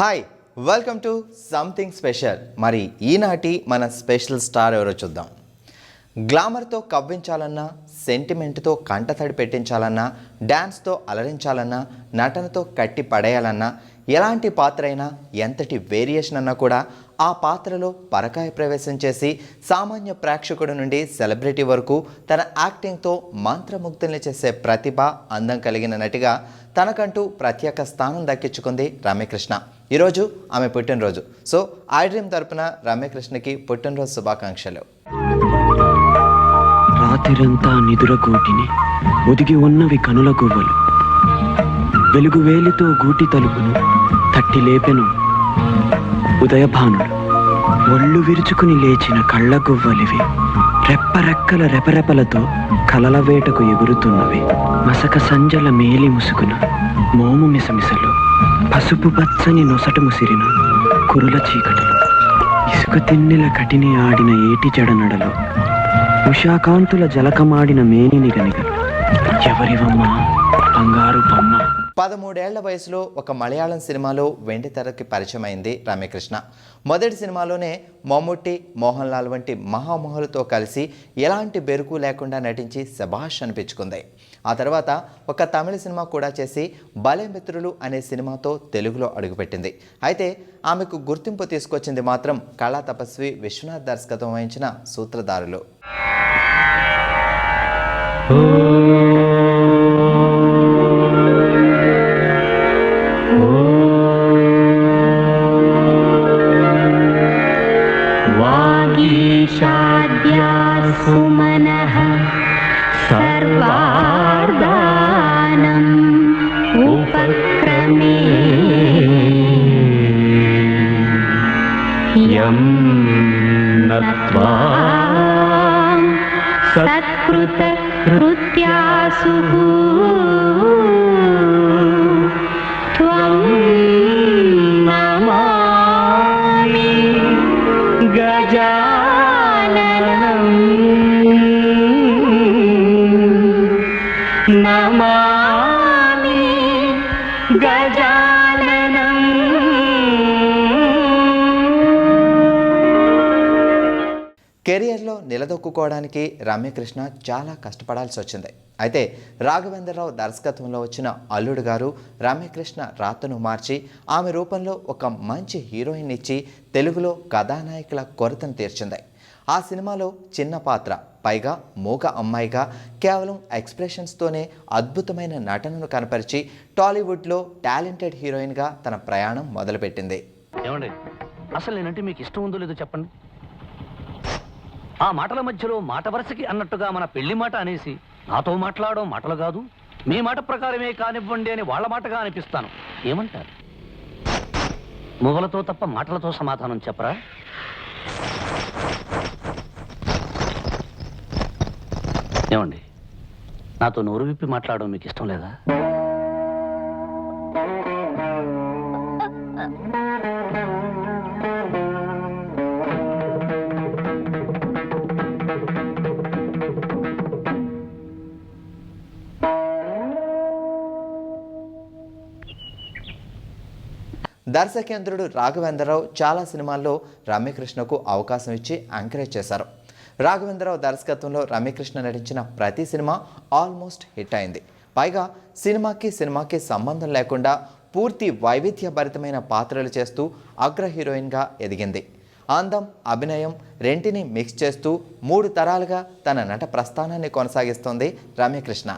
Hi, welcome to something special. మరి ఈనాటి మన స్పెషల్ స్టార్ ఎవరో చూద్దాం. గ్లామర్తో కవ్వించాలన్నా, సెంటిమెంట్తో కంటతడి పెట్టించాలన్నా, డ్యాన్స్తో అలరించాలన్నా, నటనతో కట్టి పడేయాలన్నా, ఎలాంటి పాత్ర అయినా, ఎంతటి వేరియేషన్ అన్నా కూడా ఆ పాత్రలో పరకాయ ప్రవేశం చేసి సామాన్య ప్రేక్షకుడి నుండి సెలబ్రిటీ వరకు తన యాక్టింగ్తో మంత్రముగ్ధుల్ని చేసే ప్రతిభ, అందం కలిగిన నటిగా తనకంటూ ప్రత్యేక స్థానం దక్కించుకుంది రమ్యకృష్ణ. ఈరోజు ఆమె పుట్టినరోజు. సో ఐ డ్రీమ్ తరపున రమ్యకృష్ణకి పుట్టినరోజు శుభాకాంక్షలు. రాత్రిరంతా నిదుర గూటిని ఒదిగి ఉన్నవి కనుల గువ్వలు, వెలుగు వేలితో గూటి తలుపును తట్టి లేపెను ఉదయభానుడు. ఒళ్ళు విరుచుకుని లేచిన కళ్ళ గువ్వలివి, రెప్పరెక్కల రెపరెపలతో కలల వేటకు ఎగురుతున్నవి. మసక సంజల మేలి ముసుగున మోము మిసమిసలు, పసుపు పచ్చని నొసట ముసిరిన కురుల చీకటిలో, ఇసుక తిన్నెల కటిని ఆడిన ఏటి జడనడలో, ఉషాకాంతుల జలకమాడిన మేనిని గనిగ ఎవరివమ్మా బంగారు బొమ్మ. 13 ఏళ్ల వయసులో ఒక మలయాళం సినిమాలో వెండి తెరకి పరిచయం అయింది రమ్యకృష్ణ. మొదటి సినిమాలోనే మమ్ముట్టి, మోహన్ లాల్ వంటి మహామహులతో కలిసి ఎలాంటి బెరుకు లేకుండా నటించి శభాష్ అనిపించుకుంది. ఆ తర్వాత ఒక తమిళ సినిమా కూడా చేసి భలే మిత్రులు అనే సినిమాతో తెలుగులో అడుగుపెట్టింది. అయితే ఆమెకు గుర్తింపు తీసుకొచ్చింది మాత్రం కళా తపస్వి విశ్వనాథ్ దర్శకత్వం వహించిన సూత్రధారులు. సుమనః సర్వార్దానం ఉపక్రమే యం నత్వా సత్కృత కృత్యాసు త్వం నమామి గజాననం నమామి గజాననం. కెరియర్లో నిలదొక్కుకోవడానికి రమ్యకృష్ణ చాలా కష్టపడాల్సి వచ్చింది. అయితే రాఘవేంద్రరావు దర్శకత్వంలో వచ్చిన అల్లుడు గారు రమ్యకృష్ణ రాతను మార్చి ఆమె రూపంలో ఒక మంచి హీరోయిన్ ఇచ్చి తెలుగులో కథానాయకుల కొరతను తీర్చింది. ఆ సినిమాలో చిన్న పాత్ర, పైగా మూగ అమ్మాయిగా కేవలం ఎక్స్ప్రెషన్స్తోనే అద్భుతమైన నటనను కనపరిచి టాలీవుడ్లో టాలెంటెడ్ హీరోయిన్గా తన ప్రయాణం మొదలుపెట్టింది. ఏమండి, అసలు నేనంటే మీకు ఇష్టం ఉందో లేదో చెప్పండి. ఆ మాటల మధ్యలో మాట వరుసకి అన్నట్టుగా మన పెళ్లి మాట అనేసి నాతో మాట్లాడడం మాటలు కాదు, మీ మాట ప్రకారమే కానివ్వండి అని వాళ్ళ మాటగా అనిపిస్తాను. ఏమంటారు? మువ్వలతో తప్ప మాటలతో సమాధానం చెప్పరా? ఏమండి, నాతో నోరు విప్పి మాట్లాడడం మీకు ఇష్టం లేదా? దర్శకేంద్రుడు రాఘవేంద్రరావు చాలా సినిమాల్లో రమ్యకృష్ణకు అవకాశం ఇచ్చి ఎంకరేజ్ చేశారు. రాఘవేంద్రరావు దర్శకత్వంలో రమ్యకృష్ణ నటించిన ప్రతి సినిమా ఆల్మోస్ట్ హిట్ అయింది. పైగా సినిమాకి సంబంధం లేకుండా పూర్తి వైవిధ్యభరితమైన పాత్రలు చేస్తూ అగ్ర హీరోయిన్గా ఎదిగింది. అందం, అభినయం రెంటిని మిక్స్ చేస్తూ 3 తరాలుగా తన నట ప్రస్థానాన్ని కొనసాగిస్తోంది రమ్యకృష్ణ.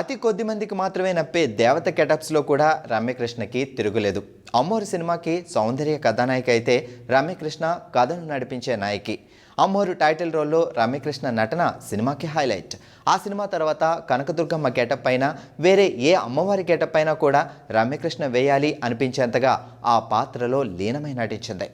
అతి కొద్ది మందికి మాత్రమే నప్పే దేవత గెటప్స్లో కూడా రమ్యకృష్ణకి తిరుగులేదు. అమ్మోరు సినిమాకి సౌందర్య కథానాయిక అయితే రమ్యకృష్ణ కథను నడిపించే నాయకి. అమ్మోరు టైటిల్ రోల్లో రమ్యకృష్ణ నటన సినిమాకి హైలైట్. ఆ సినిమా తర్వాత కనకదుర్గమ్మ గెటప్ పైన వేరే ఏ అమ్మవారి గెటప్ పైన కూడా రమ్యకృష్ణ వేయాలి అనిపించేంతగా ఆ పాత్రలో లీనమై నటించింది.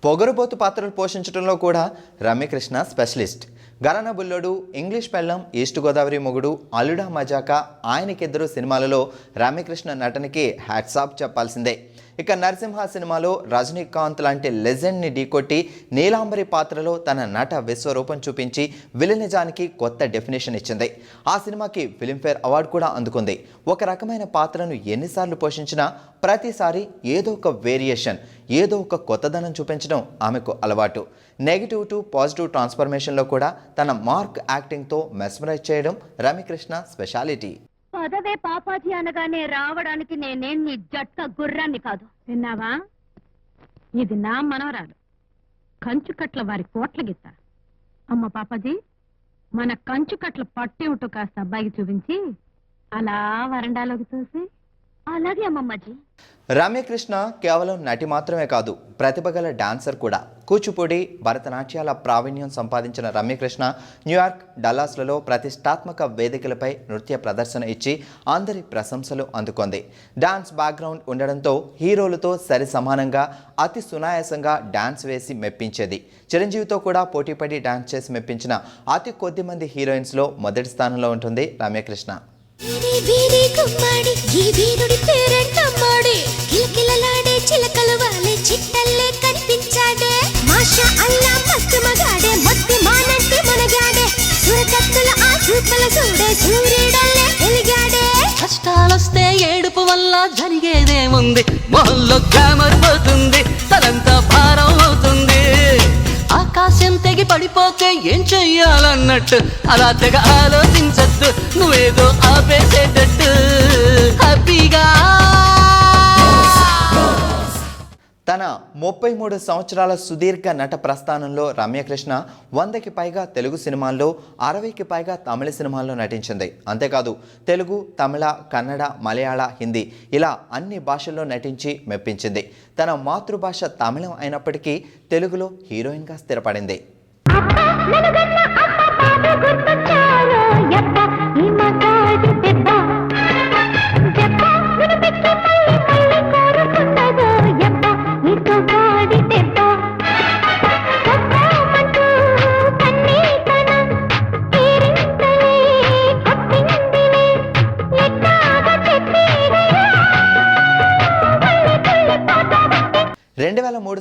పొగరుబోతు పాత్రలు పోషించడంలో కూడా రమ్యకృష్ణ స్పెషలిస్ట్. గరానా బుల్లోడు, ఇంగ్లీష్ పెళ్ళం, ఈస్ట్ గోదావరి మొగుడు, అల్లుడా మజాకా, ఆయనకిద్దరు సినిమాలలో రమ్యకృష్ణ నటనకి హ్యాట్స్ ఆఫ్ చెప్పాల్సిందే. ఇక నరసింహ సినిమాలో రజనీకాంత్ లాంటి లెజెండ్ని ఢీకొట్టి నీలాంబరి పాత్రలో తన నట విశ్వరూపం చూపించి విలనిజానికి కొత్త డెఫినేషన్ ఇచ్చింది. ఆ సినిమాకి ఫిల్మ్ఫేర్ అవార్డు కూడా అందుకుంది. ఒక రకమైన పాత్రను ఎన్నిసార్లు పోషించినా ప్రతిసారి ఏదో ఒక వేరియేషన్, ఏదో ఒక కొత్తదనం చూపించడం ఆమెకు అలవాటు. నెగిటివ్ టు పాజిటివ్ ట్రాన్స్ఫర్మేషన్లో కూడా తన మార్క్ యాక్టింగ్తో మెస్మరైజ్ చేయడం రమ్యకృష్ణ స్పెషాలిటీ. పదవే పాపాజీ అనగానే రావడానికి నేనేం నీ జట్క గుర్రాన్ని కాదు. విన్నావా? ఇది నా మనవరాలు, కంచుకట్ల వారి కోట్ల గీత. అమ్మ పాపాజీ, మన కంచుకట్ల పట్టేమిటో కాస్త అబ్బాయికి చూపించి అలా వరండాలోకి చూసి. అలాగే అమ్మమ్మాజీ. రమ్యకృష్ణ కేవలం నటి మాత్రమే కాదు, ప్రతిభగల డాన్సర్ కూడా. కూచిపూడి, భరతనాట్యాల ప్రావీణ్యం సంపాదించిన రమ్యకృష్ణ న్యూయార్క్, డల్లాస్లలో ప్రతిష్టాత్మక వేదికలపై నృత్య ప్రదర్శన ఇచ్చి అందరి ప్రశంసలు అందుకుంది. డాన్స్ బ్యాక్గ్రౌండ్ ఉండడంతో హీరోలతో సరి సమానంగా అతి సునాయాసంగా డాన్స్ వేసి మెప్పించేది. చిరంజీవితో కూడా పోటీపడి డాన్స్ చేసి మెప్పించిన అతి కొద్ది మంది హీరోయిన్స్లో మొదటి స్థానంలో ఉంటుంది రమ్యకృష్ణ. చిలకలు వాలే చిట్టల్లే కనిపించాడే, మాషా అల్లా మస్తు మగాడే, మత్తి మానంటే మనగాడే, సురకత్తుల ఆ చూపుల చూడే సూర్యుడల్లే వెలిగాడే. కష్టాలొస్తే ఏడుపు వల్ల జరిగేదేముంది, మొహంలో గ్లామర్ పోతుంది, తలంతా భారం అవుతుంది. ఆకాశం తెగి పడిపోతే ఏం చెయ్యాలన్నట్టు అలా తెగ ఆలోచించద్దు, నువ్వేదో ఆపేసేటట్టు హ్యాపీగా. తన 33 సంవత్సరాల సుదీర్ఘ నట ప్రస్థానంలో రమ్యకృష్ణ 100కి పైగా తెలుగు సినిమాల్లో, 60కి పైగా తమిళ సినిమాల్లో నటించింది. అంతేకాదు తెలుగు, తమిళ, కన్నడ, మలయాళ, హిందీ ఇలా అన్ని భాషల్లో నటించి మెప్పించింది. తన మాతృభాష తమిళం అయినప్పటికీ తెలుగులో హీరోయిన్గా స్థిరపడింది.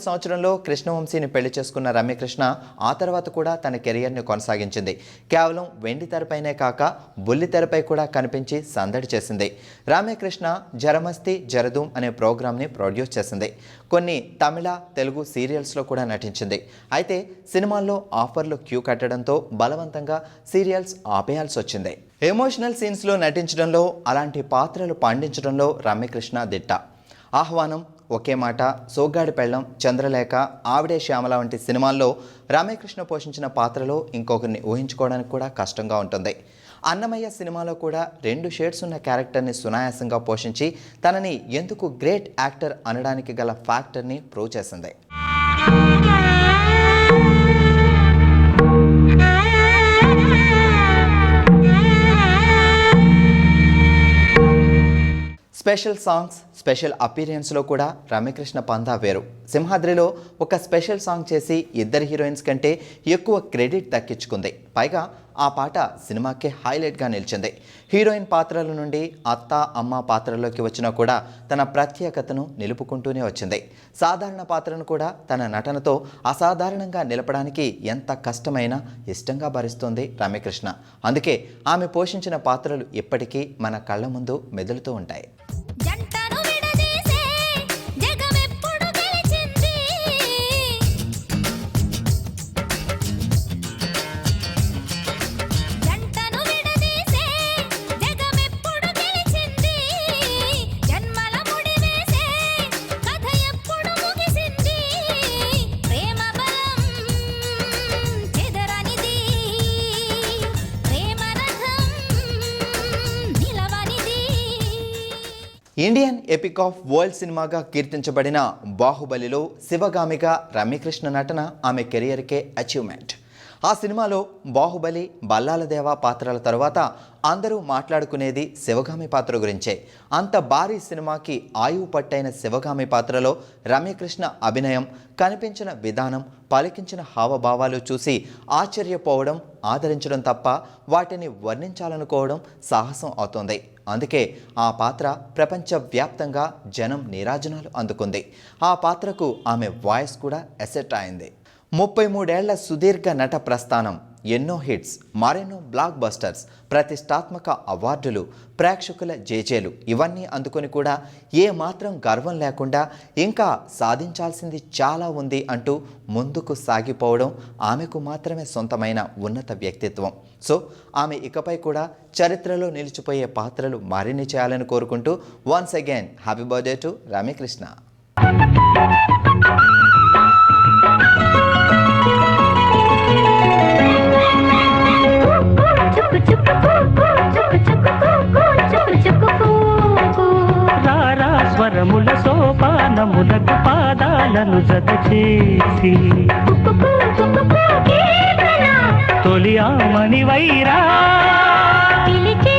సంవత్సరంలో కృష్ణవంశీని పెళ్లి చేసుకున్న రమ్యకృష్ణ ఆ తర్వాత కూడా తన కెరియర్ని కొనసాగించింది. కేవలం వెండి తెరపైనే కాక బుల్లి తెరపై కూడా కనిపించి సందడి చేసింది. రమ్యకృష్ణ జరమస్తి జరదూమ్ అనే ప్రోగ్రామ్ని ప్రొడ్యూస్ చేసింది. కొన్ని తమిళ, తెలుగు సీరియల్స్లో కూడా నటించింది. అయితే సినిమాల్లో ఆఫర్లు క్యూ కట్టడంతో బలవంతంగా సీరియల్స్ ఆపేయాల్సి వచ్చింది. ఎమోషనల్ సీన్స్లో నటించడంలో, అలాంటి పాత్రలు పండించడంలో రమ్యకృష్ణ దిట్ట. ఆహ్వానం, ఒకే మాట, సోగ్గాడి పెళ్ళం, చంద్రలేఖ, ఆవిడే శ్యామల వంటి సినిమాల్లో రమ్యకృష్ణ పోషించిన పాత్రలో ఇంకొకరిని ఊహించుకోవడానికి కూడా కష్టంగా ఉంటుంది. అన్నమయ్య సినిమాలో కూడా 2 షేడ్స్ ఉన్న క్యారెక్టర్ని సునాయాసంగా పోషించి తనని ఎందుకు గ్రేట్ యాక్టర్ అనడానికి గల ఫ్యాక్టర్ని ప్రూవ్ చేసింది. స్పెషల్ సాంగ్స్, స్పెషల్ అపీరియన్స్లో కూడా రమ్యకృష్ణ పందా వేరు. సింహాద్రిలో ఒక స్పెషల్ సాంగ్ చేసి ఇద్దరు హీరోయిన్స్ కంటే ఎక్కువ క్రెడిట్ దక్కించుకుంది. పైగా ఆ పాట సినిమాకే హైలైట్గా నిలిచింది. హీరోయిన్ పాత్రల నుండి అత్త, అమ్మ పాత్రలోకి వచ్చినా కూడా తన ప్రత్యేకతను నిలుపుకుంటూనే వచ్చింది. సాధారణ పాత్రను కూడా తన నటనతో అసాధారణంగా నిలపడానికి ఎంత కష్టమైనా ఇష్టంగా భరిస్తోంది రమ్యకృష్ణ. అందుకే ఆమె పోషించిన పాత్రలు ఇప్పటికీ మన కళ్ళ ముందు మెదులుతూ ఉంటాయి. జంటను విడదీసే జగమెప్పుడు గెలిచే ఇండియన్ ఎపిక్ ఆఫ్ వరల్డ్ సినిమాగా కీర్తించబడిన బాహుబలిలో శివగామిగా రమ్యకృష్ణ నటన ఆమె కెరియర్కే అచీవ్మెంట్. ఆ సినిమాలో బాహుబలి, బల్లాలదేవ పాత్రల తర్వాత అందరూ మాట్లాడుకునేది శివగామి పాత్ర గురించే. అంత భారీ సినిమాకి ఆయువు పట్టైన శివగామి పాత్రలో రమ్యకృష్ణ అభినయం, కనిపించిన విధానం, పలికించిన హావభావాలు చూసి ఆశ్చర్యపోవడం, ఆదరించడం తప్ప వాటిని వర్ణించాలనుకోవడం సాహసం అవుతుంది. అందుకే ఆ పాత్ర ప్రపంచవ్యాప్తంగా జనం నీరాజనాలు అందుకుంది. ఆ పాత్రకు ఆమె వాయిస్ కూడా ఎసెట్ అయింది. 33 ఏళ్ల సుదీర్ఘ నట ప్రస్థానం, ఎన్నో హిట్స్, మరెన్నో బ్లాక్ బస్టర్స్, ప్రతిష్టాత్మక అవార్డులు, ప్రేక్షకుల జేజేలు ఇవన్నీ అందుకొని కూడా ఏ మాత్రం గర్వం లేకుండా ఇంకా సాధించాల్సింది చాలా ఉంది అంటూ ముందుకు సాగిపోవడం ఆమెకు మాత్రమే సొంతమైన ఉన్నత వ్యక్తిత్వం. సో ఆమె ఇకపై కూడా చరిత్రలో నిలిచిపోయే పాత్రలు మరిన్ని చేయాలని కోరుకుంటూ once again happy birthday to Ramyakrishna. రారా స్వరముల సోపానములకు పాదాలను జత చేసి తొలి ఆమని వైరా చిలిపి